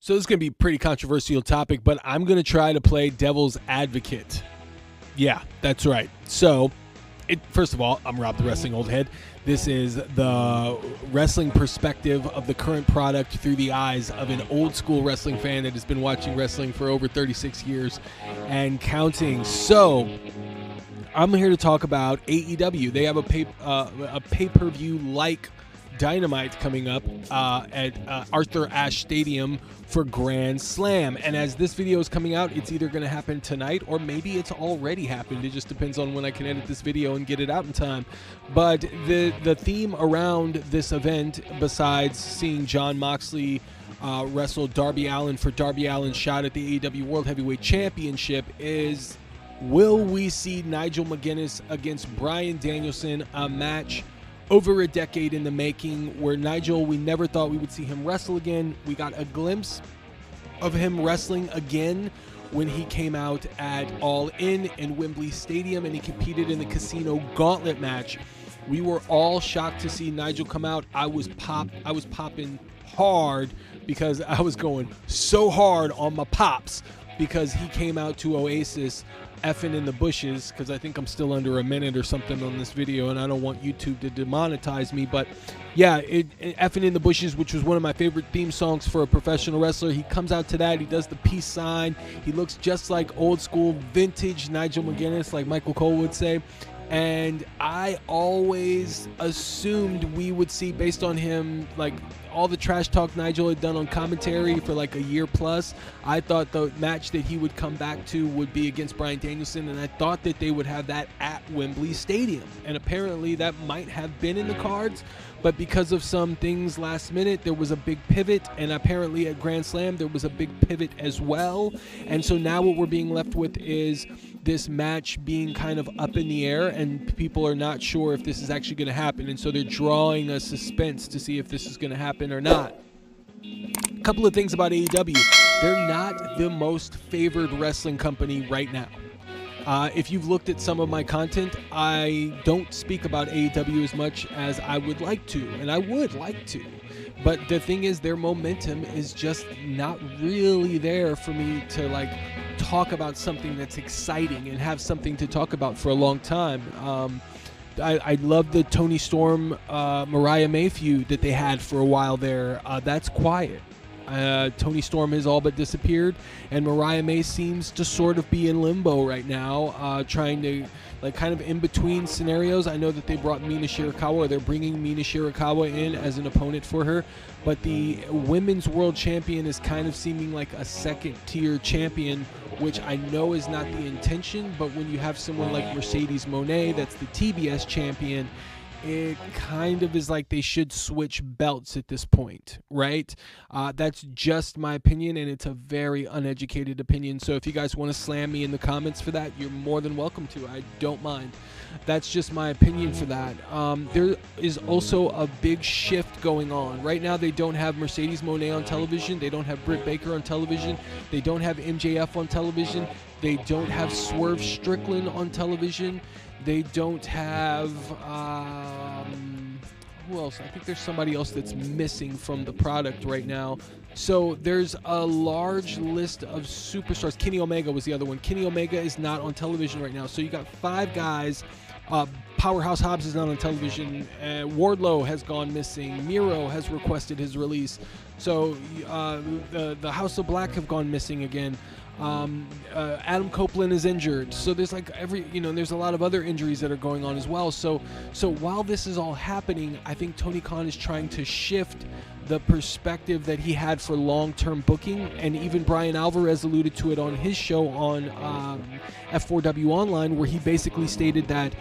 So this is going to be a pretty controversial topic, but I'm going to try to play devil's advocate. Yeah, that's right. So, first of all, I'm Rob the Wrestling Old Head. This is the wrestling perspective of the current product through the eyes of an old school wrestling fan that has been watching wrestling for over 36 years and counting. So, I'm here to talk about AEW. They have a pay-per-view like Dynamite coming up at Arthur Ashe Stadium for Grand Slam. And as this video is coming out, it's either going to happen tonight or maybe it's already happened. It just depends on when I can edit this video and get it out in time. But the theme around this event, besides seeing Jon Moxley wrestle Darby Allin for Darby Allin's shot at the AEW World Heavyweight Championship, is will we see Nigel McGuinness against Bryan Danielson, a match over a decade in the making, where Nigel, we never thought we would see him wrestle again. We got a glimpse of him wrestling again when he came out at All In Wembley Stadium and he competed in the Casino Gauntlet match. We were all shocked to see Nigel come out. I was popping hard because I was going so hard on my pops because he came out to Oasis effing in the bushes, because I think I'm still under a minute or something on this video and I don't want YouTube to demonetize me. But yeah, effing in the bushes, which was one of my favorite theme songs for a professional wrestler. He comes out to that. He does the peace sign. He looks just like old school vintage Nigel McGuinness, like Michael Cole would say. And I always assumed we would see, based on him, like all the trash talk Nigel had done on commentary for like a year plus, I thought the match that he would come back to would be against Bryan Danielson, and I thought that they would have that at Wembley Stadium. And apparently that might have been in the cards, but because of some things last minute, there was a big pivot, and apparently at Grand Slam there was a big pivot as well. And so now what we're being left with is this match being kind of up in the air, and people are not sure if this is actually going to happen, and so they're drawing a suspense to see if this is going to happen or not. A couple of things about AEW. They're not the most favored wrestling company right now. If you've looked at some of my content, I don't speak about AEW as much as I would like to, and I would like to. But the thing is, their momentum is just not really there for me to like talk about something that's exciting and have something to talk about for a long time. I love the Toni Storm, Mariah May feud that they had for a while there. That's quiet. Toni Storm has all but disappeared, and Mariah May seems to sort of be in limbo right now, trying to, like, kind of in between scenarios. I know that they brought Mina Shirakawa. They're bringing Mina Shirakawa in as an opponent for her, but the women's world champion is kind of seeming like a second-tier champion, which I know is not the intention, but when you have someone like Mercedes Moné that's the TBS champion, it kind of is like they should switch belts at this point, right? That's just my opinion, and it's a very uneducated opinion. So if you guys want to slam me in the comments for that, you're more than welcome to. I don't mind. That's just my opinion for that. There is also a big shift going on. Right now, they don't have Mercedes Moné on television. They don't have Britt Baker on television. They don't have MJF on television. They don't have Swerve Strickland on television. They don't have, who else? I think there's somebody else that's missing from the product right now. So there's a large list of superstars. Kenny Omega was the other one. Kenny Omega is not on television right now. So you got 5 guys. Powerhouse Hobbs is not on television. Wardlow has gone missing. Miro has requested his release. So the House of Black have gone missing again. Adam Copeland is injured, so there's like there's a lot of other injuries that are going on as well. So while this is all happening, I think Tony Khan is trying to shift the perspective that he had for long-term booking, and even Brian Alvarez alluded to it on his show on F4W Online, where he basically stated that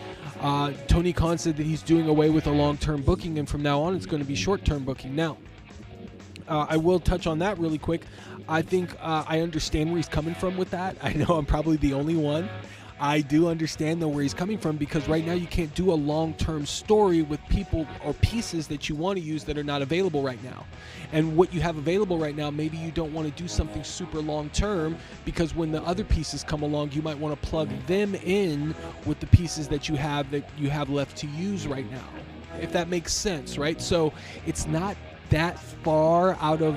Tony Khan said that he's doing away with a long-term booking, and from now on it's going to be short-term booking. Now, I will touch on that really quick. I think I understand where he's coming from with that. I know I'm probably the only one. I do understand, though, where he's coming from, because right now you can't do a long-term story with people or pieces that you want to use that are not available right now. And what you have available right now, maybe you don't want to do something super long-term, because when the other pieces come along, you might want to plug them in with the pieces that you have left to use right now, if that makes sense, right? So it's not that far out of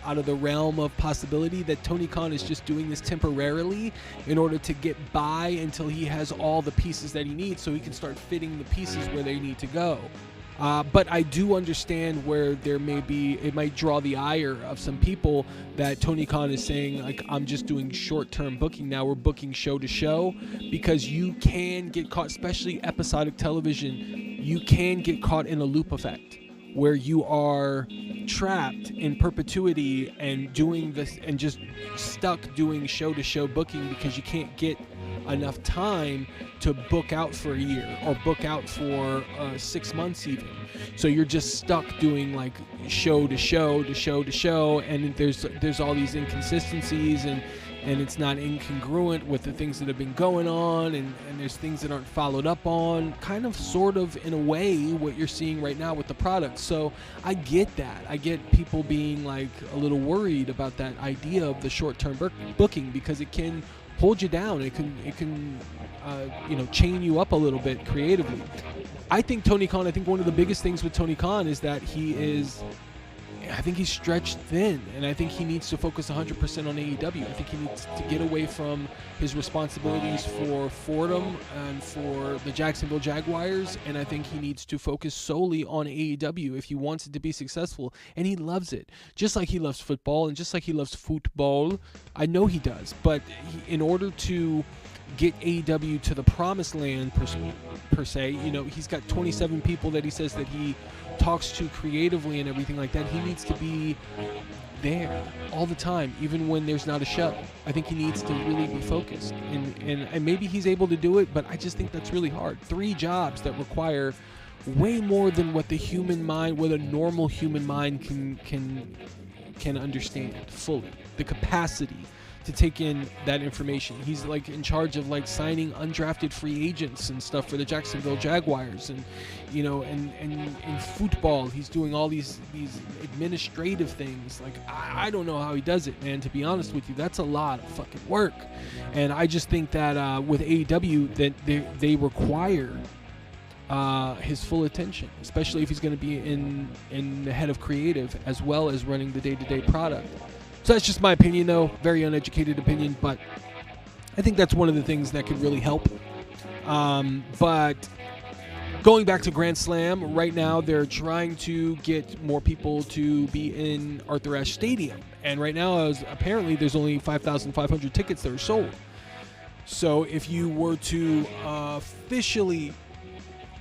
out of the realm of possibility that Tony Khan is just doing this temporarily in order to get by until he has all the pieces that he needs, so he can start fitting the pieces where they need to go. But I do understand where it might draw the ire of some people that Tony Khan is saying, like, I'm just doing short-term booking now. We're booking show to show, because you can get caught, especially episodic television, you can get caught in a loop effect where you are trapped in perpetuity and doing this and just stuck doing show to show booking because you can't get enough time to book out for a year or book out for 6 months even. So you're just stuck doing like show to show to show to show, and there's all these inconsistencies, and it's not incongruent with the things that have been going on, and there's things that aren't followed up on, kind of sort of in a way what you're seeing right now with the product. So I get that. I get people being like a little worried about that idea of the short-term booking, because it can hold you down. It can chain you up a little bit creatively. I think one of the biggest things with Tony Khan is that I think he's stretched thin, and I think he needs to focus 100% on AEW. I think he needs to get away from his responsibilities for Fordham and for the Jacksonville Jaguars, and I think he needs to focus solely on AEW if he wants it to be successful, and he loves it. Just like he loves football, and just like he loves football, I know he does, but in order to get AEW to the promised land per se, he's got 27 people that he says that he talks to creatively and everything like that. He needs to be there all the time, even when there's not a show. I think he needs to really be focused, and maybe he's able to do it, but I just think that's really hard. 3 jobs that require way more than what a normal human mind can understand fully. The capacity to take in that information. He's like in charge of like signing undrafted free agents and stuff for the Jacksonville Jaguars, and and in football he's doing all these administrative things. Like I don't know how he does it, man, to be honest with you. That's a lot of fucking work, and I just think that with AEW that they require his full attention, especially if he's going to be in the head of creative as well as running the day-to-day product. So that's just my opinion, though. Very uneducated opinion, but I think that's one of the things that could really help. But going back to Grand Slam, right now they're trying to get more people to be in Arthur Ashe Stadium. And right now, apparently, there's only 5,500 tickets that are sold. So if you were to officially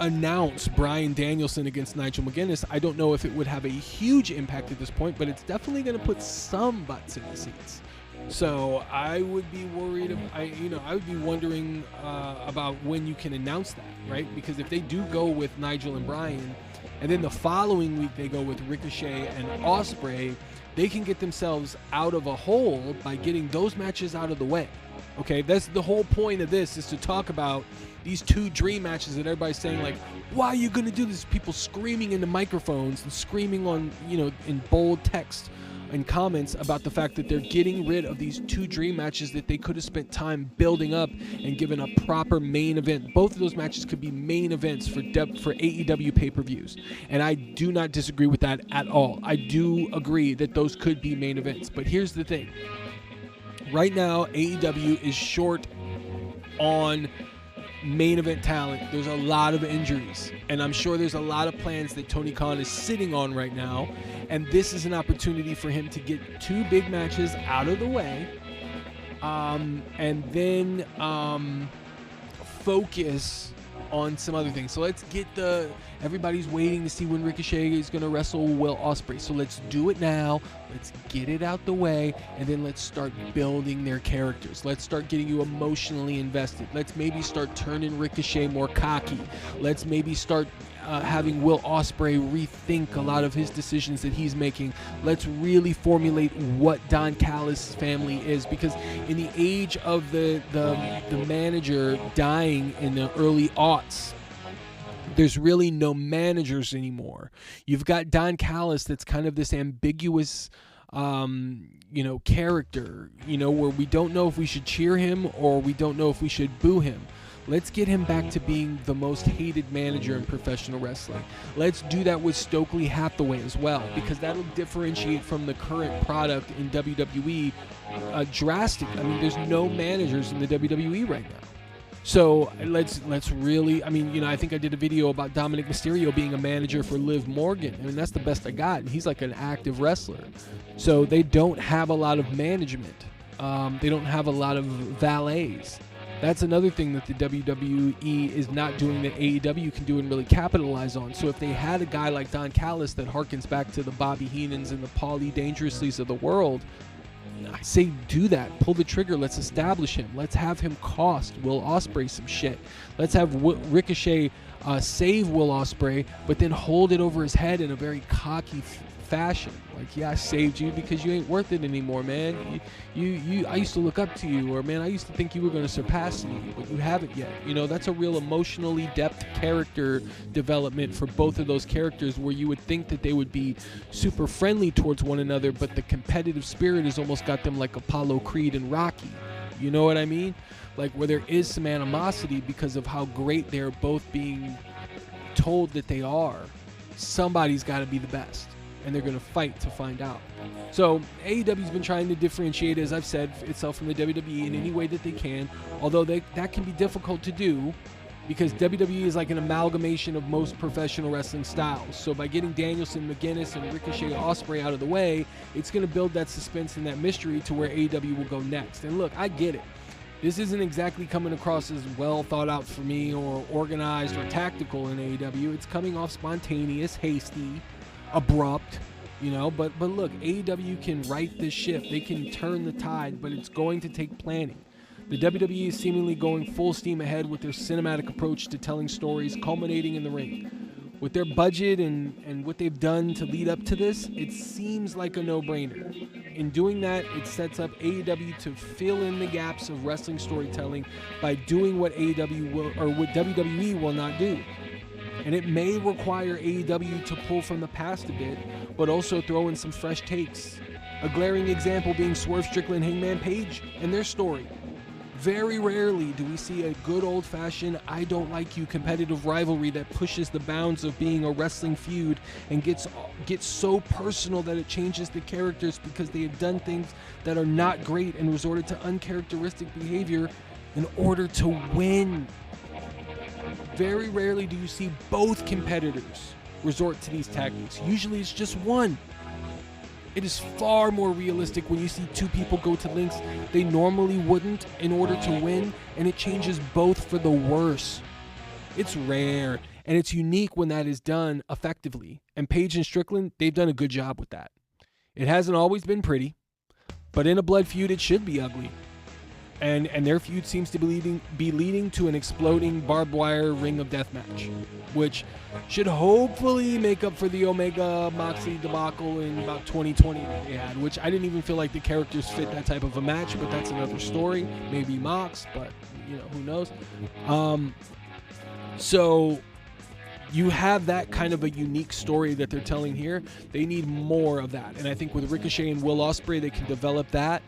announce Bryan Danielson against Nigel McGuinness, I don't know if it would have a huge impact at this point, but it's definitely going to put some butts in the seats. So I would be worried. I would be wondering about when you can announce that, right? Because if they do go with Nigel and Bryan, and then the following week they go with Ricochet and Ospreay, they can get themselves out of a hole by getting those matches out of the way. Okay, that's the whole point of this, is to talk about these 2 dream matches that everybody's saying, like, why are you going to do this? People screaming into microphones and screaming on, in bold text and comments about the fact that they're getting rid of these 2 dream matches that they could have spent time building up and given a proper main event. Both of those matches could be main events for AEW pay-per-views, and I do not disagree with that at all. I do agree that those could be main events, but here's the thing. Right now, AEW is short on main event talent. There's a lot of injuries, and I'm sure there's a lot of plans that Tony Khan is sitting on right now, and this is an opportunity for him to get 2 big matches out of the way, and then focus on some other things. So let's get everybody's waiting to see when Ricochet is going to wrestle Will Ospreay. So let's do it now. Let's get it out the way, and then let's start building their characters. Let's start getting you emotionally invested. Let's maybe start turning Ricochet more cocky. Let's maybe start having Will Ospreay rethink a lot of his decisions that he's making. Let's really formulate what Don Callis' family is, because in the age of the manager dying in the early aughts, there's really no managers anymore. You've got Don Callis that's kind of this ambiguous character, where we don't know if we should cheer him or we don't know if we should boo him. Let's get him back to being the most hated manager in professional wrestling. Let's do that with Stokely Hathaway as well, because that'll differentiate from the current product in WWE drastically. I mean, there's no managers in the WWE right now. So let's really, I mean, you know, I think I did a video about Dominic Mysterio being a manager for Liv Morgan. I mean, that's the best I got. And he's like an active wrestler. So they don't have a lot of management. They don't have a lot of valets. That's another thing that the WWE is not doing that AEW can do and really capitalize on. So if they had a guy like Don Callis that harkens back to the Bobby Heenans and the Paulie Dangerouslys of the world, I say do that. Pull the trigger. Let's establish him. Let's have him cost Will Ospreay some shit. Let's have Ricochet save Will Ospreay, but then hold it over his head in a very cocky fashion. Like, yeah, I saved you because you ain't worth it anymore, man. I used to look up to you, or man, I used to think you were going to surpass me, but you haven't yet. You know, that's a real emotionally depth character development for both of those characters, where you would think that they would be super friendly towards one another, but the competitive spirit has almost got them like Apollo Creed and Rocky. You know what I mean? Like, where there is some animosity because of how great they're both being told that they are. Somebody's got to be the best, and they're going to fight to find out. So AEW's been trying to differentiate, as I've said, itself from the WWE in any way that they can, although that can be difficult to do because WWE is like an amalgamation of most professional wrestling styles. So by getting Danielson, McGuinness, and Ricochet Ospreay out of the way, it's going to build that suspense and that mystery to where AEW will go next. And look, I get it. This isn't exactly coming across as well thought out for me or organized or tactical in AEW. It's coming off spontaneous, hasty, abrupt, you know, but look, AEW can right this ship. They can turn the tide, but it's going to take planning. The WWE is seemingly going full steam ahead with their cinematic approach to telling stories, culminating in the ring. With their budget and what they've done to lead up to this, it seems like a no-brainer. In doing that, it sets up AEW to fill in the gaps of wrestling storytelling by doing what AEW will, or what WWE will not do. And it may require AEW to pull from the past a bit, but also throw in some fresh takes. A glaring example being Swerve Strickland, Hangman Page, and their story. Very rarely do we see a good old-fashioned I don't like you competitive rivalry that pushes the bounds of being a wrestling feud and gets so personal that it changes the characters because they have done things that are not great and resorted to uncharacteristic behavior in order to win. Very rarely do you see both competitors resort to these tactics. Usually it's just one. It is far more realistic when you see two people go to lengths they normally wouldn't in order to win, and it changes both for the worse. It's rare, and it's unique when that is done effectively. And Page and Strickland, they've done a good job with that. It hasn't always been pretty, but in a blood feud, it should be ugly. And their feud seems to be leading to an exploding barbed wire ring of death match, which should hopefully make up for the Omega Moxley debacle in about 2020 that they had, which I didn't even feel like the characters fit that type of a match, but that's another story. Maybe Mox, but you know, who knows? So you have that kind of a unique story that they're telling here. They need more of that, and I think with Ricochet and Will Ospreay, they can develop that.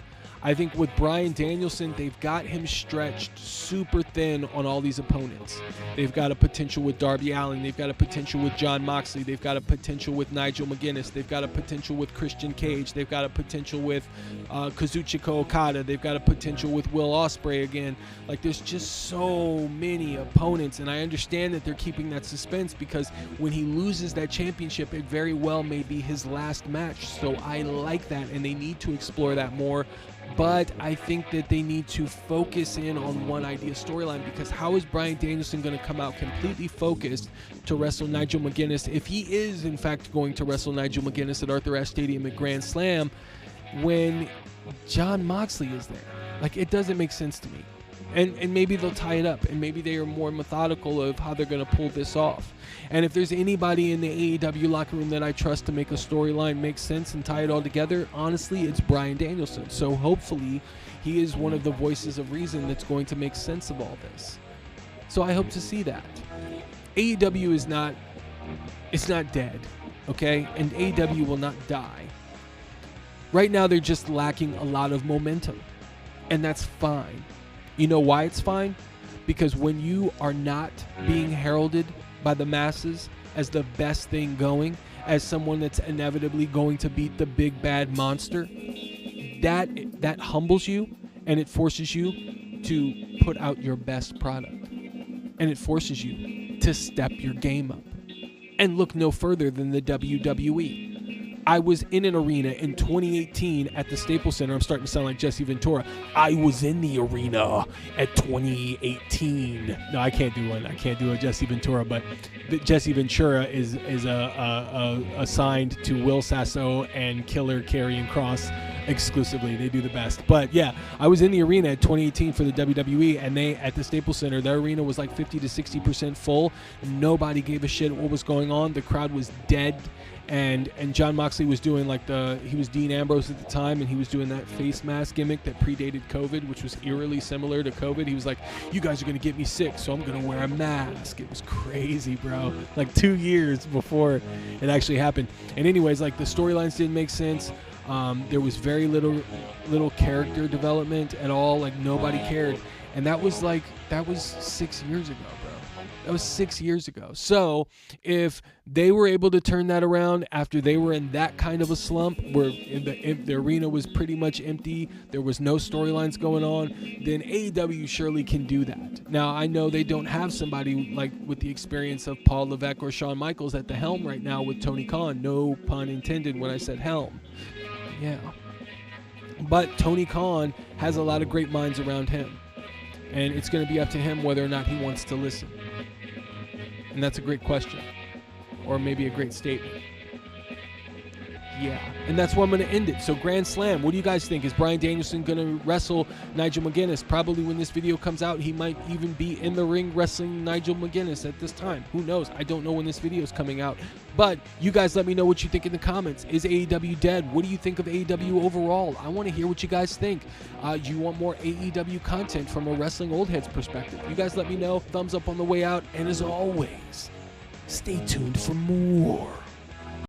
I think with Bryan Danielson, they've got him stretched super thin on all these opponents. They've got a potential with Darby Allin. They've got a potential with Jon Moxley. They've got a potential with Nigel McGuinness. They've got a potential with Christian Cage. They've got a potential with Kazuchika Okada. They've got a potential with Will Ospreay again. Like, there's just so many opponents, and I understand that they're keeping that suspense because when he loses that championship, it very well may be his last match. So I like that, and they need to explore that more. But I think that they need to focus in on one idea storyline, because how is Bryan Danielson going to come out completely focused to wrestle Nigel McGuinness, if he is in fact going to wrestle Nigel McGuinness at Arthur Ashe Stadium at Grand Slam, when Jon Moxley is there? Like, it doesn't make sense to me. And maybe they'll tie it up, and maybe they are more methodical of how they're going to pull this off. And if there's anybody in the AEW locker room that I trust to make a storyline make sense and tie it all together, honestly, it's Bryan Danielson. So hopefully he is one of the voices of reason that's going to make sense of all this. So I hope to see that. AEW is not dead, okay? And AEW will not die. Right now they're just lacking a lot of momentum, and that's fine. You know why it's fine? because when you are not being heralded by the masses as the best thing going, as someone that's inevitably going to beat the big bad monster, that humbles you, and it forces you to put out your best product, and it forces you to step your game up. And look no further than the WWE. I was in an arena in 2018 at the Staples Center. I'm starting to sound like Jesse Ventura. I was in the arena at 2018. No, I can't do one. I can't do a Jesse Ventura, but Jesse Ventura is assigned to Will Sasso and Killer Karrion Kross exclusively. They do the best. But yeah, I was in the arena at 2018 for the WWE, and they at the Staples Center, their arena was like 50 to 60% full. And nobody gave a shit what was going on. The crowd was dead. And John Moxley was doing he was Dean Ambrose at the time, and he was doing that face mask gimmick that predated COVID, which was eerily similar to COVID. He was like, you guys are going to get me sick, so I'm going to wear a mask. It was crazy, bro. Like 2 years before it actually happened. And anyways, like the storylines didn't make sense. There was very little character development at all. Like nobody cared. And that was 6 years ago, bro. That was 6 years ago. So if they were able to turn that around after they were in that kind of a slump where the arena was pretty much empty, there was no storylines going on, then AEW surely can do that. Now, I know they don't have somebody like with the experience of Paul Levesque or Shawn Michaels at the helm right now with Tony Khan. No pun intended when I said helm. Yeah. But Tony Khan has a lot of great minds around him. And it's going to be up to him whether or not he wants to listen. And that's a great question. Or maybe a great statement. Yeah. And that's where I'm going to end it. So Grand Slam, what do you guys think? Is Bryan Danielson going to wrestle Nigel McGuinness? Probably when this video comes out, he might even be in the ring wrestling Nigel McGuinness at this time. Who knows? I don't know when this video is coming out. But you guys let me know what you think in the comments. Is AEW dead? What do you think of AEW overall? I want to hear what you guys think. Do you want more AEW content from a Wrestling Old Heads perspective? You guys let me know. Thumbs up on the way out. And as always, stay tuned for more.